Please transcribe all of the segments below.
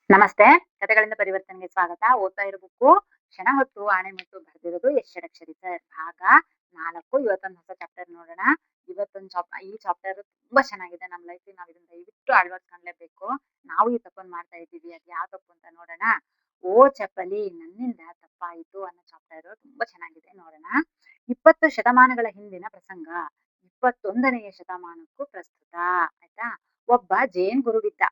ನಮಸ್ತೆ. ಕಥೆಗಳಿಂದ ಪರಿವರ್ತನೆಗೆ ಸ್ವಾಗತ. ಓದ್ತಾ ಇರೋ ಬುಕ್ಕು ಕ್ಷಣ ಹೊತ್ತು ಆಣೆಮುತ್ತು ಬರೆದಿರೋದು ಎಸ್ ಷಡಕ್ಷರಿ ಸರ್. ಭಾಗ 4. ಇವತ್ತೊಂದು ಹೊಸ ಚಾಪ್ಟರ್ ನೋಡೋಣ. ಈ ಚಾಪ್ಟರ್ ತುಂಬಾ ಚೆನ್ನಾಗಿದೆ. ನಮ್ಮ ಲೈಫಿಗೆ ನಾವು ಇದನ್ನ ದಯವಿಟ್ಟು ಅಳವಡಿಸ್ಕೊಳ್ಳೇಬೇಕು. ನಾವು ಈ ತಪ್ಪನ್ನು ಮಾಡ್ತಾ ಇದ್ದೀವಿ. ಅದು ಯಾವ ತಪ್ಪು ಅಂತ ನೋಡೋಣ. ಓ ಚಪ್ಪಲಿ ನನ್ನಿಂದ ತಪ್ಪಾಯಿತು ಅನ್ನೋ ಚಾಪ್ಟರ್ ತುಂಬಾ ಚೆನ್ನಾಗಿದೆ. ನೋಡೋಣ. 20 ಶತಮಾನಗಳ ಹಿಂದಿನ ಪ್ರಸಂಗ 21ನೇ ಶತಮಾನಕ್ಕೂ ಪ್ರಸ್ತುತ. ಆಯ್ತಾ? ಒಬ್ಬ ಜೈನ್ ಗುರುವಿದ್ದ.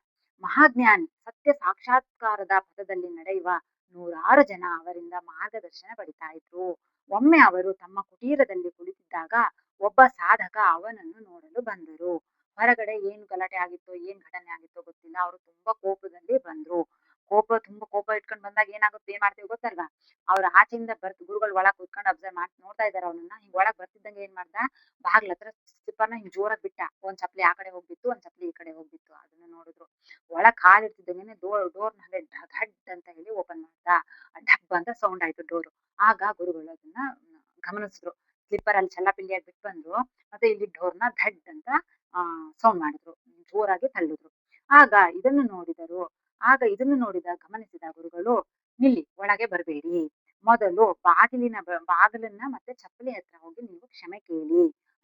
ಮಹಾಜ್ಞಾನಿ. ಸತ್ಯ ಸಾಕ್ಷಾತ್ಕಾರದ ಪಥದಲ್ಲಿ ನಡೆಯುವ ನೂರಾರು ಜನ ಅವರಿಂದ ಮಾರ್ಗದರ್ಶನ ಪಡಿತಾ ಇದ್ರು. ಒಮ್ಮೆ ಅವರು ತಮ್ಮ ಕುಟೀರದಲ್ಲಿ ಕುಳಿತಿದ್ದಾಗ ಒಬ್ಬ ಸಾಧಕ ಅವನನ್ನು ನೋಡಲು ಬಂದರು. ಹೊರಗಡೆ ಏನು ಗಲಾಟೆ ಆಗಿತ್ತೋ ಏನ್ ಘಟನೆ ಆಗಿತ್ತೋ ಗೊತ್ತಿಲ್ಲ. ಅವರು ತುಂಬಾ ಕೋಪದಲ್ಲಿ ಬಂದ್ರು. ತುಂಬಾ ಕೋಪ ಇಟ್ಕೊಂಡ್ ಬಂದಾಗ ಏನಾಗುತ್ತೆ, ಏನ್ ಮಾಡ್ತೀವಿ ಗೊತ್ತಲ್ವಾ? ಅವ್ರ ಆಚೆಯಿಂದ ಗುರುಗಳು ಒಳಗ್ ಕೂತ್ಕೊಂಡು ಅಬ್ಸರ್ವ್ ಮಾಡಿ ನೋಡ್ತಾ ಇದಾರೆ ಅವನನ್ನ. ಹಿಂಗ್ ಒಳಗ್ ಬರ್ತಿದ್ದಂಗೆ ಏನ್ ಮಾಡ್ದ, ಬಾಗ್ಲ ಹತ್ರ ಸ್ಲಿಪ್ಪರ್ನ ಹಿಂಗ್ ಜೋರಾಗಿ ಬಿಟ್ಟ. ಒಂದ್ ಚಪ್ಲಿ ಆ ಕಡೆ ಹೋಗ್ಬಿತ್ತು, ಒಂದ್ ಚಪ್ಲಿ ಈ ಕಡೆ ಹೋಗ್ಬಿತ್ತು. ಅದನ್ನ ನೋಡಿದ್ರು. ಒಳಗ್ ಕಾಲ್ ಇಡ್ತಿದ್ದಂಗೆನೆ ಡೋರ್ನ ಹಾಗೆ ಢಡ್ ಅಂತ ಹೇಳಿ ಓಪನ್ ಮಾಡ್ದ. ಢಬ್ ಅಂತ ಸೌಂಡ್ ಆಯ್ತು ಡೋರು. ಆಗ ಗುರುಗಳು ಅದನ್ನ ಗಮನಿಸಿದ್ರು. ಸ್ಲಿಪ್ಪರ್ ಅಲ್ಲಿ ಚೆಲ್ಲಾಪಿಲ್ಲಿಯಾಗಿ ಬಿಟ್ಟು ಬಂದ್ರು. ಮತ್ತೆ ಇಲ್ಲಿ ಡೋರ್ನ ಧಡ್ ಅಂತ ಸೌಂಡ್ ಮಾಡಿದ್ರು. ಜೋರಾಗಿ ತಳ್ಳಿದ್ರು. ಆಗ ಇದನ್ನು ನೋಡಿದ ಗಮನಿಸಿದ ಗುರುಗಳು, ನಿಲ್ಲಿ, ಒಳಗೆ ಬರಬೇಡಿ. ಮೊದಲು ಬಾಗಿಲನ್ನ ಮತ್ತೆ ಚಪ್ಪಲಿ ಹತ್ರ ಹೋಗಿ ನೀವು ಕ್ಷಮೆ ಕೇಳಿ,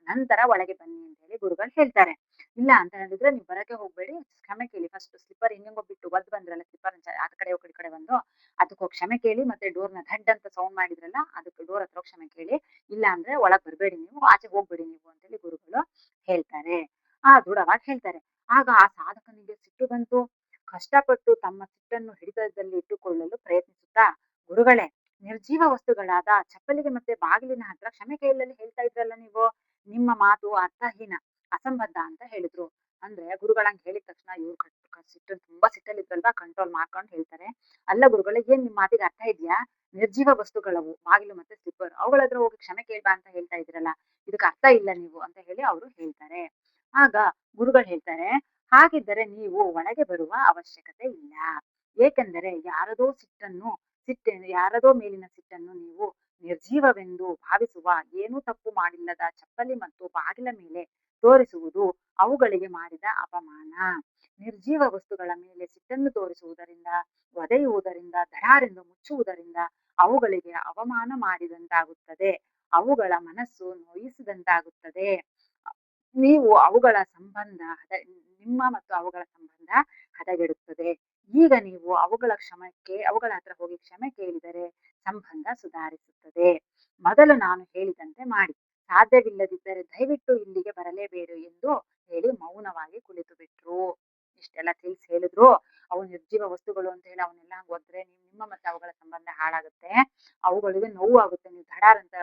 ನಂತರ ಒಳಗೆ ಬನ್ನಿ ಅಂತ ಹೇಳಿ ಗುರುಗಳು ಹೇಳ್ತಾರೆ. ಇಲ್ಲ ಅಂತ ಹೇಳಿದ್ರೆ ನೀವು ಬರಕ್ಕೆ ಹೋಗ್ಬೇಡಿ, ಕ್ಷಮೆ ಕೇಳಿ. ಫಸ್ಟ್ ಸ್ಲಿಪ್ಪರ್ ಹಿಂಗಂಗೋ ಬಿಟ್ಟು ಒದ್ದು ಬಂದ್ರಲ್ಲ, ಸ್ಲಿಪ್ಪರ್ ಆ ಕಡೆ ಈ ಕಡೆ ಬಂದು ಅದಕ್ಕೂ ಕ್ಷಮೆ ಕೇಳಿ. ಮತ್ತೆ ಡೋರ್ನ ಧಡ್ ಅಂತ ಸೌಂಡ್ ಮಾಡಿದ್ರಲ್ಲ, ಅದಕ್ಕೆ ಡೋರ್ ಹತ್ರ ಕ್ಷಮೆ ಕೇಳಿ. ಇಲ್ಲ ಅಂದ್ರೆ ಒಳಗ್ ಬರ್ಬೇಡಿ, ನೀವು ಆಚೆ ಹೋಗ್ಬೇಡಿ ನೀವು ಅಂತೇಳಿ ಗುರುಗಳು ಹೇಳ್ತಾರೆ. ದೃಢವಾಗಿ ಹೇಳ್ತಾರೆ. ಆಗ ಆ ಸಾಧಕನಿಗೆ ಸಿಟ್ಟು ಬಂತು. ಕಷ್ಟಪಟ್ಟು ತಮ್ಮ ಸಿಟ್ಟನ್ನು ಹಿಡಿತದಲ್ಲಿ ಇಟ್ಟುಕೊಳ್ಳಲು ಪ್ರಯತ್ನಿಸುತ್ತಾ, ಗುರುಗಳೇ, ನಿರ್ಜೀವ ವಸ್ತುಗಳಾದ ಚಪ್ಪಲಿಗೆ ಮತ್ತೆ ಬಾಗಿಲಿನ ಹತ್ರ ಕ್ಷಮೆ ಕೇಳಲು ಹೇಳ್ತಾ ಇದ್ರಲ್ಲ ನೀವು, ನಿಮ್ಮ ಮಾತು ಅರ್ಥಹೀನ, ಅಸಂಬದ್ಧ ಅಂತ ಹೇಳಿದ್ರು. ಅಂದ್ರೆ ಗುರುಗಳಂಗ್ ಹೇಳಿದ ತಕ್ಷಣ ಇವ್ರು ತುಂಬಾ ಸಿಟ್ಟಲ್ಲಿದ್ರಲ್ವಾ, ಕಂಟ್ರೋಲ್ ಮಾಡ್ಕೊಂಡು ಹೇಳ್ತಾರೆ. ಅಲ್ಲ ಗುರುಗಳೇ, ಏನ್ ನಿಮ್ ಮಾತಿಗೆ ಅರ್ಥ ಇದ್ಯಾ? ನಿರ್ಜೀವ ವಸ್ತುಗಳವು ಬಾಗಿಲು ಮತ್ತೆ ಸ್ಲಿಪ್ಪರ್, ಅವುಗಳ ಹತ್ರ ಹೋಗಿ ಕ್ಷಮೆ ಕೇಳ್ಬಾ ಅಂತ ಹೇಳ್ತಾ ಇದ್ರಲ್ಲ, ಇದಕ್ಕೆ ಅರ್ಥ ಇಲ್ಲ ನೀವು ಅಂತ ಹೇಳಿ ಅವರು ಹೇಳ್ತಾರೆ. ಆಗ ಗುರುಗಳು ಹೇಳ್ತಾರೆ, ಹಾಗಿದ್ದರೆ ನೀವು ಒಳಗೆ ಬರುವ ಅವಶ್ಯಕತೆ ಇಲ್ಲ. ಏಕೆಂದರೆ ಯಾರದೋ ಮೇಲಿನ ಸಿಟ್ಟನ್ನು ನೀವು ನಿರ್ಜೀವವೆಂದು ಭಾವಿಸುವ, ಏನೂ ತಪ್ಪು ಮಾಡಿಲ್ಲದ ಚಪ್ಪಲಿ ಮತ್ತು ಬಾಗಿಲ ಮೇಲೆ ತೋರಿಸುವುದು ಅವುಗಳಿಗೆ ಮಾಡಿದ ಅಪಮಾನ. ನಿರ್ಜೀವ ವಸ್ತುಗಳ ಮೇಲೆ ಸಿಟ್ಟನ್ನು ತೋರಿಸುವುದರಿಂದ, ಒದೆಯುವುದರಿಂದ, ಧಡಾರೆಂದು ಮುಚ್ಚುವುದರಿಂದ ಅವುಗಳಿಗೆ ಅವಮಾನ ಮಾಡಿದಂತಾಗುತ್ತದೆ. ಅವುಗಳ ಮನಸ್ಸು ನೋಯಿಸಿದಂತಾಗುತ್ತದೆ. ನೀವು ನಿಮ್ಮ ಮತ್ತು ಅವುಗಳ ಸಂಬಂಧ ಹದಗೆಡುತ್ತದೆ. ಈಗ ನೀವು ಅವುಗಳ ಹತ್ರ ಹೋಗಿ ಕ್ಷಮೆ ಕೇಳಿದರೆ ಸಂಬಂಧ ಸುಧಾರಿಸುತ್ತದೆ. ಮೊದಲು ನಾನು ಹೇಳಿದಂತೆ ಮಾಡಿ. ಸಾಧ್ಯವಿಲ್ಲದಿದ್ದರೆ ದಯವಿಟ್ಟು ಇಲ್ಲಿಗೆ ಬರಲೇಬೇಡಿ ಎಂದು ಹೇಳಿ ಮೌನವಾಗಿ ಕುಳಿತು ಬಿಟ್ರು. ಇಷ್ಟೆಲ್ಲ ತಿಳಿಸಿ ಹೇಳಿದ್ರು. ಅವು ನಿರ್ಜೀವ ವಸ್ತುಗಳು ಅಂತ ಹೇಳಿ ಅವನ್ನೆಲ್ಲ ಒದ್ರೆ ನಿಮ್ಮ ಮತ್ತೆ ಅವುಗಳ ಸಂಬಂಧ ಹಾಳಾಗುತ್ತೆ. ಅವುಗಳಿಗೆ ನೋವು ಆಗುತ್ತೆ. ನೀವು ಧಡಾರ್ ಅಂತ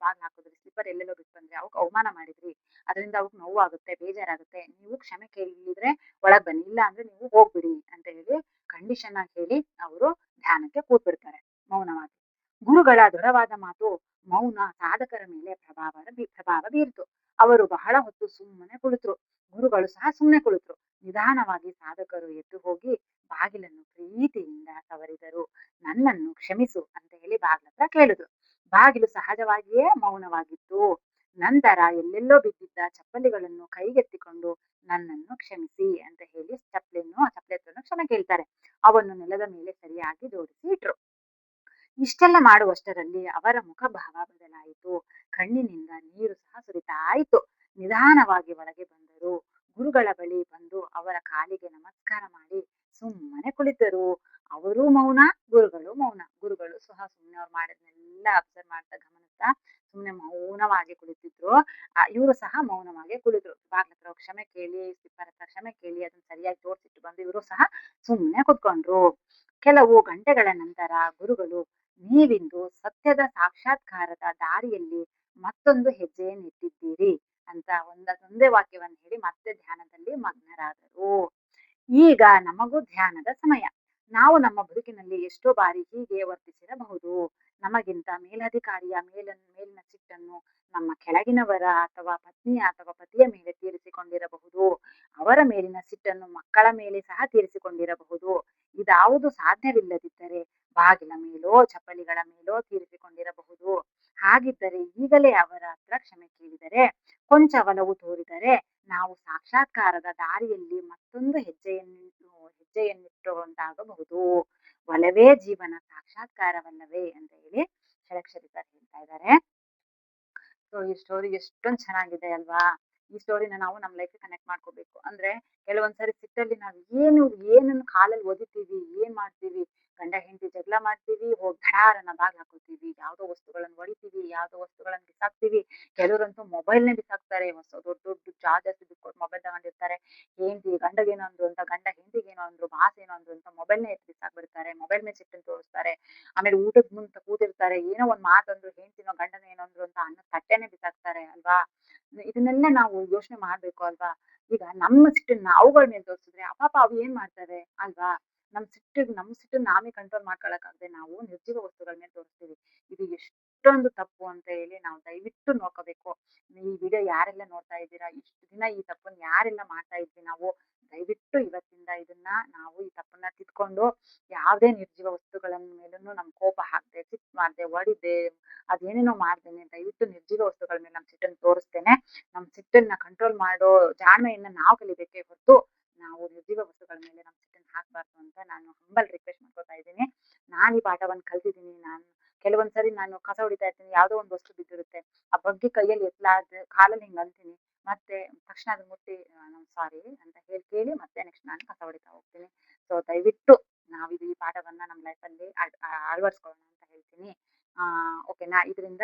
ಬಾಗ್ಲು ಹಾಕಿದ್ರಿ, ಸ್ಲಿಪ್ಪರ್ ಎಲ್ಲೆಲ್ಲೋ ಬಿಟ್ಟು ಬಂದ್ರೆ, ಅವಕ್ಕೆ ಅವಮಾನ ಮಾಡಿದ್ರಿ, ಅದರಿಂದ ಅವಕ್ಕೆ ನೋವು ಆಗುತ್ತೆ, ಬೇಜಾರಾಗುತ್ತೆ. ನೀವು ಕ್ಷಮೆ ಕೇಳಿದ್ರೆ ಒಳಗ್ ಬನ್ನಿ, ಇಲ್ಲ ಅಂದ್ರೆ ನೀವು ಹೋಗ್ಬಿಡಿ ಅಂತ ಹೇಳಿ ಕಂಡೀಷನ್ ಆಗಿ ಹೇಳಿ ಅವರು ಧ್ಯಾನಕ್ಕೆ ಕೂತ್ಬಿಡ್ತಾರೆ ಮೌನವಾಗಿ. ಗುರುಗಳ ದೃಢವಾದ ಮಾತು ಮೌನ ಸಾಧಕರ ಮೇಲೆ ಪ್ರಭಾವ ಬೀರಿತು. ಅವರು ಬಹಳ ಹೊತ್ತು ಸುಮ್ಮನೆ ಕುಳಿತರು. ಗುರುಗಳು ಸಹ ಸುಮ್ಮನೆ ಕುಳಿತರು. ನಿಧಾನವಾಗಿ ಸಾಧಕರು ಎದ್ದು ಹೋಗಿ ಬಾಗಿಲನ್ನು ಪ್ರೀತಿಯಿಂದ ಸವರಿದರು. ನನ್ನನ್ನು ಕ್ಷಮಿಸು ಅಂತ ಹೇಳಿ ಬಾಗಿಲತ್ರ ಕೇಳಿದ್ರು. ಬಾಗಿಲು ಸಹಜವಾಗಿಯೇ ಮೌನವಾಗಿತ್ತು. ನಂತರ ಎಲ್ಲೆಲ್ಲೋ ಬಿದ್ದಿದ್ದ ಚಪ್ಪಲಿಗಳನ್ನು ಕೈಗೆತ್ತಿಕೊಂಡು ನನ್ನನ್ನು ಕ್ಷಮಿಸಿ ಅಂತ ಹೇಳಿ ಚಪ್ಪಲಿ ಹತ್ರನು ಕ್ಷಮೆ ಕೇಳ್ತಾರೆ. ಅವನ್ನು ನೆಲದ ಮೇಲೆ ಸರಿಯಾಗಿ ಜೋಡಿಸಿ ಇಟ್ರು. ಇಷ್ಟೆಲ್ಲ ಮಾಡುವಷ್ಟರಲ್ಲಿ ಅವರ ಮುಖಭಾವ ಬದಲಾಯಿತು. ಕಣ್ಣಿನಿಂದ ನೀರು ಸಹ ಸುರಿತಾ ಇತ್ತು. ನಿಧಾನವಾಗಿ ಒಳಗೆ ಬಂದರು. ಗುರುಗಳ ಬಳಿ ಬಂದು ಅವರ ಕಾಲಿಗೆ ನಮಸ್ಕಾರ ಮಾಡಿ ಸುಮ್ಮನೆ ಕುಳಿತರು. ಅವರೂ ಮೌನ, ಗುರುಗಳು ಮೌನ. ಗುರುಗಳು ಸಹ ಸುಮ್ಮನೆ ಅವ್ರು ಮಾಡಿದ್ನೆಲ್ಲ ಅಬ್ಸರ್ವ್ ಮಾಡ್ತಾ ಗಮನಿಸ್ತಾ ಸುಮ್ಮನೆ ಮೌನವಾಗಿ ಕುಳಿತಿದ್ರು. ಇವರು ಸಹ ಮೌನವಾಗಿ ಕುಳಿತರು. ಬಾಗ್ಲತ್ರ ಕ್ಷಮೆ ಕೇಳಿ, ಸ್ಲಿಪ್ಪರ್ ಹತ್ರ ಕ್ಷಮೆ ಕೇಳಿ, ಅದನ್ನ ಸರಿಯಾಗಿ ಜೋಡಿಸಿಟ್ಟು ಬಂದು ಇವರು ಸಹ ಸುಮ್ಮನೆ ಕುತ್ಕೊಂಡ್ರು. ಕೆಲವು ಗಂಟೆಗಳ ನಂತರ ಗುರುಗಳು, ನೀವಿಂದು ಸತ್ಯದ ಸಾಕ್ಷಾತ್ಕಾರದ ದಾರಿಯಲ್ಲಿ ಮತ್ತೊಂದು ಹೆಜ್ಜೆಯನ್ನಿಟ್ಟಿದ್ದೀರಿ ಅಂತ ಒಂದೇ ವಾಕ್ಯವನ್ನು ಹೇಳಿ ಮತ್ತೆ ಧ್ಯಾನದಲ್ಲಿ ಮಗ್ನರಾದರು. ಈಗ ನಮಗೂ ಧ್ಯಾನದ ಸಮಯ. ನಾವು ನಮ್ಮ ಬದುಕಿನಲ್ಲಿ ಎಷ್ಟೋ ಬಾರಿ ಹೀಗೆ ವರ್ತಿಸಿರಬಹುದು. ನಮಗಿಂತ ಮೇಲಿನ ಸಿಟ್ಟನ್ನು ನಮ್ಮ ಕೆಳಗಿನವರ ಅಥವಾ ಪತ್ನಿಯ ಅಥವಾ ಪತಿಯ ಮೇಲೆ ತೀರಿಸಿಕೊಂಡಿರಬಹುದು. ಅವರ ಮೇಲಿನ ಸಿಟ್ಟನ್ನು ಮಕ್ಕಳ ಮೇಲೆ ಸಹ ತೀರಿಸಿಕೊಂಡಿರಬಹುದು. ಇದಾವುದು ಸಾಧ್ಯವಿಲ್ಲದಿದ್ದರೆ ಬಾಗಿಲ ಮೇಲೋ ಚಪ್ಪಲಿಗಳ ಮೇಲೋ ತೀರಿಸಿಕೊಂಡಿರಬಹುದು. ಹಾಗಿದ್ದರೆ ಈಗಲೇ ಅವರ ಹತ್ರ ಕ್ಷಮೆ ಕೇಳಿದರೆ, ಕೊಂಚ ಒಲವು ತೋರಿದರೆ, ನಾವು ಸಾಕ್ಷಾತ್ಕಾರದ ದಾರಿಯಲ್ಲಿ ಮತ್ತೊಂದು ಹೆಜ್ಜೆಯನ್ನಿಟ್ಟು ಸಿಟ್ಟುಂಟಾಗಬಹುದು. ಒಲವೇ ಜೀವನ ಸಾಕ್ಷಾತ್ಕಾರವಲ್ಲವೇ ಅಂತ ಹೇಳಿ ಷಡಕ್ಷರಿ ಸರ್ ಹೇಳ್ತಾ ಇದ್ದಾರೆ. ಸೊ ಈ ಸ್ಟೋರಿ ಎಷ್ಟೊಂದು ಚೆನ್ನಾಗಿದೆ ಅಲ್ವಾ? ಈ ಸ್ಟೋರಿನ ನಾವು ನಮ್ಮ ಲೈಫ್‌ಗೆ ಕನೆಕ್ಟ್ ಮಾಡ್ಕೋಬೇಕು. ಅಂದ್ರೆ ಕೆಲವೊಂದ್ಸರಿ ಸಿಟ್ಟಲ್ಲಿ ನಾವು ಏನನ್ನ ಕಾಲಲ್ಲಿ ಒದಿತೀವಿ, ಏನ್ ಮಾಡ್ತೀವಿ, ಗಂಡ ಹೆಂಡತಿ ಜಗಳ ಮಾಡ್ತೀವಿ, ಹೋಗಿ ಢಾರನ್ನ ಬಾಗ್ಲು ಹಾಕೋತೀವಿ, ಯಾವ್ದೋ ವಸ್ತುಗಳನ್ನ ಹೊಡಿತೀವಿ, ಯಾವ್ದೋ ವಸ್ತುಗಳನ್ನ ಬಿಸಾಕ್ತೀವಿ. ಕೆಲವರಂತೂ ಮೊಬೈಲ್‌ನೇ ಬಿಸಾಕ್ತಾರೆ. ದೊಡ್ಡ ದೊಡ್ಡ ಜಾಸ್ತಿ ದುಡ್ಡು ಕೊಟ್ಟು ಮೊಬೈಲ್ ತಗೊಂಡಿರ್ತಾರೆ. ಗಂಡಗೇನೋ ಅಂದ್ರು ಅಂತ, ಗಂಡ ಹೆಂಡತಿಗೇನೋ ಅಂದ್ರು, ಬಾಸ್ ಏನೋ ಅಂದ್ರು ಅಂತ ಮೊಬೈಲ್‌ನೇ ಎತ್ತಿ ಬಿಸಾಕ್ಬಿಡ್ತಾರೆ. ಮೊಬೈಲ್ ಮೇಲೆ ಸಿಟ್ಟನ್ನ ತೋರಿಸ್ತಾರೆ. ಆಮೇಲೆ ಊಟದ ಮುಂದೆ ಕೂತಿರ್ತಾರೆ. ಏನೋ ಒಂದ್ ಮಾತಂದ್ರು ಹೆಂಡ್ತಿನೋ ಗಂಡನೋ ಏನೋ ಅಂದ್ರು ಅಂತ ಅನ್ನದ ತಟ್ಟೆನೆ ಬಿಸಾಕ್ತಾರೆ ಅಲ್ವಾ? ಇದನ್ನೆಲ್ಲ ನಾವು ಯೋಚನೆ ಮಾಡ್ಬೇಕು ಅಲ್ವಾ? ಈಗ ನಮ್ಮ ಸಿಟ್ಟನ್ನ ನಾವುಗಳ ಮೇಲೆ ತೋರಿಸಿದ್ರೆ ಪಾಪ ಅವು ಏನ್ ಮಾಡ್ತವೆ ಅಲ್ವಾ? ನಮ್ಮ ಸಿಟ್ಟನ್ನ ನಾವೇ ಕಂಟ್ರೋಲ್ ಮಾಡ್ಕೊಳಕ್ಕಾಗದೆ ನಾವು ನಿರ್ಜೀವ ವಸ್ತುಗಳ ಮೇಲೆ ತೋರಿಸ್ತೀವಿ. ಇದು ಎಷ್ಟೊಂದು ತಪ್ಪು ಅಂತ ಹೇಳಿ ನಾವು ದಯವಿಟ್ಟು ನೋಡ್ಕೋಬೇಕು. ಈ ವಿಡಿಯೋ ಯಾರೆಲ್ಲ ನೋಡ್ತಾ ಇದ್ದೀರಾ, ಇಷ್ಟು ದಿನ ಈ ತಪ್ಪನ್ನ ಯಾರೆಲ್ಲ ಮಾಡ್ತಾ ಇದ್ವಿ ನಾವು, ದಯವಿಟ್ಟು ಇವತ್ತಿಂದ ಇದನ್ನ ನಾವು ಈ ತಪ್ಪನ್ನ ತಿದ್ಕೊಂಡು ಯಾವುದೇ ನಿರ್ಜೀವ ವಸ್ತುಗಳ ಮೇಲೂ ನಮ್ ಕೋಪ ಹಾಕದೆ, ಸಿಟ್ಟು ಮಾಡದೆ, ಹೊಡಿದೆ, ಅದೇನೇನೋ ಮಾಡ್ದೇನೆ ದಯವಿಟ್ಟು ನಿರ್ಜೀವ ವಸ್ತುಗಳ ಮೇಲೆ ನಮ್ಮ ಸಿಟ್ಟನ್ನು ತೋರಿಸ್ತೇನೆ. ನಮ್ಮ ಸಿಟ್ಟನ್ನ ಕಂಟ್ರೋಲ್ ಮಾಡೋ ಜಾಣ್ಮೆಯನ್ನ ನಾವು ಕಲಿಬೇಕೇ ಹೊರತು ನಾವು ನಿರ್ಜೀವ ವಸ್ತುಗಳ ಮೇಲೆ ನಮ್ಮ ಸಿಟ್ಟನ್ನು ಹಾಕ್ಬಾರ್ದು ಅಂತ ನಾನು ಹಂಬಲ್ ರಿಕ್ವೆಸ್ಟ್ ಮಾಡ್ಕೊತಾ ಇದ್ದೀನಿ. ನಾನು ಈ ಪಾಠವನ್ನು ಕಲ್ತಿದ್ದೀನಿ. ಕೆಲವೊಂದ್ಸರಿ ನಾನು ಕಸ ಹೊಡಿತಾ ಇರ್ತೀನಿ, ಯಾವ್ದೋ ಒಂದು ವಸ್ತು ಬಿದ್ದಿರುತ್ತೆ, ಆ ಬಗ್ಗೆ ಕೈಯಲ್ಲಿ ಎತ್ತಲಾರ್ದೆ ಕಾಲಲ್ಲಿ ಹಿಂಗ್ ಅಂತೀನಿ, ಮತ್ತೆ ತಕ್ಷಣ ಅದನ್ನ ಮುಟ್ಟಿ ಸಾರಿ ಅಂತ ಕೇಳಿ ಮತ್ತೆ ನೆಕ್ಸ್ಟ್ ನಾನು ಕಸ ಹೊಡಿತಾ ಹೋಗ್ತೀನಿ. ಸೊ ದಯವಿಟ್ಟು ನಾವಿದು ಈ ಪಾಠವನ್ನ ನಮ್ಮ ಲೈಫಲ್ಲಿ ಅಳವಡಿಸ್ಕೊಳ್ಳೋಣ ಅಂತ ಹೇಳ್ತೀನಿ. ಓಕೆನಾ? ಇದರಿಂದ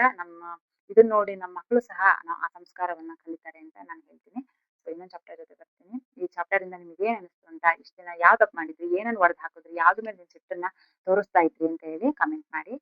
ಇದನ್ನ ನೋಡಿ ನಮ್ಮ ಮಕ್ಕಳು ಸಹ ಆ ಸಂಸ್ಕಾರವನ್ನ ಕಲಿತಾರೆ ಅಂತ ನಾನು ಹೇಳ್ತೀನಿ. ಸೊ ಇನ್ನೊಂದು ಚಾಪ್ಟರ್ ಜೊತೆ ಬರ್ತೀನಿ. ಈ ಚಾಪ್ಟರ್ ಇಂದ ನಿಮ್ಗೆ ಏನ್ ಅನಿಸ್ತು ಅಂತ, ಇಷ್ಟ ದಿನ ಯಾವ ತಪ್ಪು ಮಾಡಿದ್ರಿ, ಏನನ್ನ ಹೊಡೆದು ಹಾಕಿದ್ರಿ, ಯಾವ್ದ್ರ ಮೇಲೆ ನಿಮ್ ಸಿಟ್ಟನ್ನ ತೋರಿಸ್ತಾ ಇದ್ರಿ ಅಂತ ಹೇಳಿ ಕಮೆಂಟ್ ಮಾಡಿ.